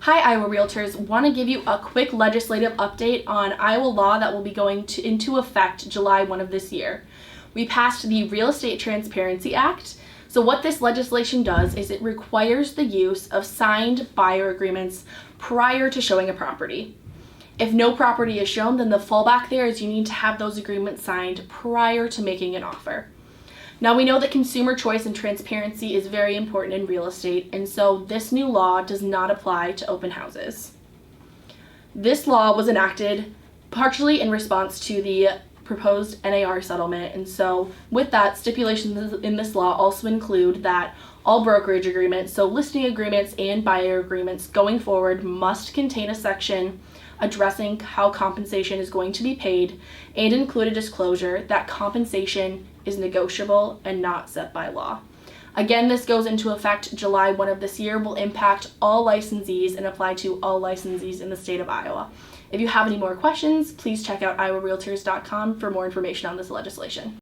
Hi, Iowa Realtors. Want to give you a quick legislative update on Iowa law that will be going into effect July 1 of this year. We passed the Real Estate Transparency Act. So what this legislation does is it requires the use of signed buyer agreements prior to showing a property. If no property is shown, then the fallback there is you need to have those agreements signed prior to making an offer. Now we know that consumer choice and transparency is very important in real estate, and so this new law does not apply to open houses. This law was enacted partially in response to the proposed NAR settlement, and so with that, stipulations in this law also include that all brokerage agreements, so listing agreements and buyer agreements going forward, must contain a section addressing how compensation is going to be paid and include a disclosure that compensation is negotiable and not set by law. Again, this goes into effect July 1 of this year, will impact all licensees and apply to all licensees in the state of Iowa. If you have any more questions, please check out iowarealtors.com for more information on this legislation.